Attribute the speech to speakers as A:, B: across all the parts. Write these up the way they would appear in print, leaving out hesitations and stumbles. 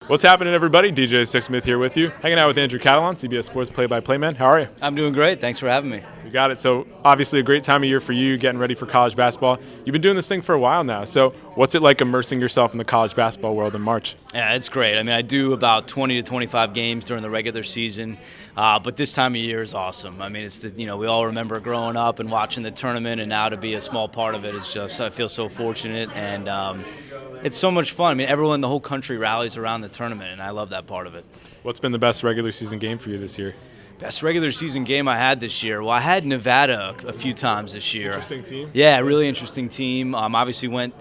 A: What's happening, everybody? DJ Sixsmith here with you, hanging out with Andrew Catalon, CBS Sports play-by-play man. How are you?
B: I'm doing great. Thanks for having me.
A: You got it. So obviously a great time of year for you, getting ready for college basketball. You've been doing this thing for a while now. So what's it like immersing yourself in the college basketball world in March?
B: Yeah, it's great. I mean, I do about 20 to 25 games during the regular season, but this time of year is awesome. I mean, it's we all remember growing up and watching the tournament, and now to be a small part of it is just, I feel so fortunate, and it's so much fun. I mean, everyone in the whole country rallies around the tournament, and I love that part of it.
A: What's been the best regular season game for you this year?
B: Best regular season game I had this year. Well, I had Nevada a few times this year.
A: Interesting team.
B: Yeah, really interesting team. Obviously went,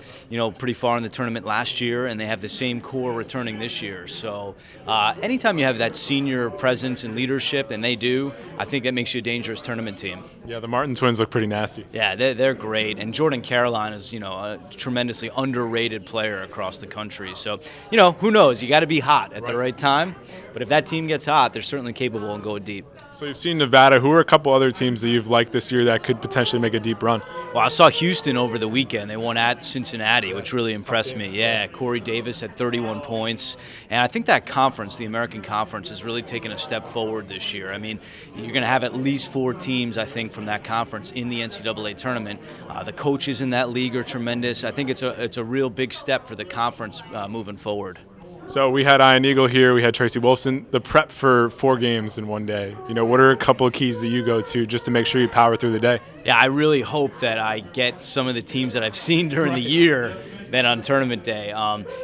B: pretty far in the tournament last year, and they have the same core returning this year. So anytime you have that senior presence and leadership, and they do, I think that makes you a dangerous tournament team.
A: Yeah, the Martin twins look pretty nasty.
B: Yeah, they're great. And Jordan Caroline is, a tremendously underrated player across the country. So, who knows? You got to be hot at the right time. But if that team gets hot, they're certainly capable and going deep.
A: So you've seen Nevada. Who are a couple other teams that you've liked this year that could potentially make a deep run?
B: Well, I saw Houston over the weekend. They won at Cincinnati, which really impressed me. Yeah, Corey Davis had 31 points. And I think that conference, the American Conference, has really taken a step forward this year. I mean, you're going to have at least 4 teams, I think, from that conference in the NCAA tournament. The coaches in that league are tremendous. I think it's a real big step for the conference moving forward.
A: So we had Ian Eagle here, we had Tracy Wolfson. The prep for 4 games in one day. What are a couple of keys that you go to just to make sure you power through the day? Yeah,
B: I really hope that I get some of the teams that I've seen during the year than on tournament day.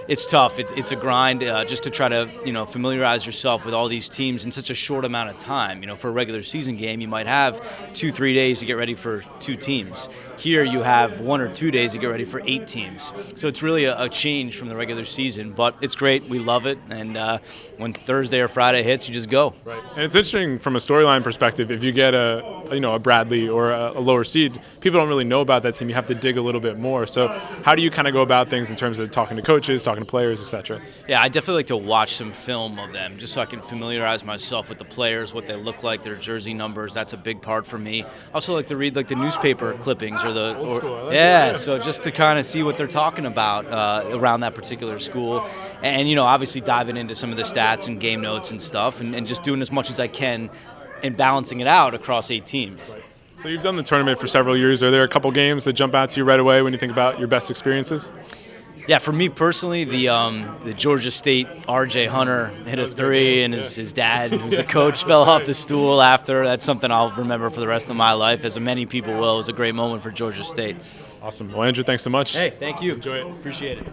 B: It's tough. It's a grind just to try to familiarize yourself with all these teams in such a short amount of time. For a regular season game, you might have 2-3 days to get ready for 2 teams. Here you have 1 or 2 days to get ready for 8 teams. So it's really a change from the regular season, but it's great. We love it, and when Thursday or Friday hits, you just go.
A: Right, and it's interesting from a storyline perspective. If you get a Bradley or a lower seed, people don't really know about that team. You have to dig a little bit more. So how do you kind of go about things in terms of talking to coaches, talking to players, etc.?
B: Yeah, I definitely like to watch some film of them just so I can familiarize myself with the players, what they look like, their jersey numbers. That's a big part for me. I also like to read the newspaper clippings so just to kind of see what they're talking about around that particular school, and obviously diving into some of the stats and game notes and stuff, and just doing as much as I can and balancing it out across 8 teams.
A: Right. So you've done the tournament for several years. Are there a couple games that jump out to you right away when you think about your best experiences?
B: Yeah, for me personally, the Georgia State R.J. Hunter hit a 3, and his dad, who's the coach, fell off the stool after. That's something I'll remember for the rest of my life, as many people will. It was a great moment for Georgia State.
A: Awesome. Well, Andrew, thanks so much.
B: Hey, thank you.
A: Enjoy it.
B: Appreciate it.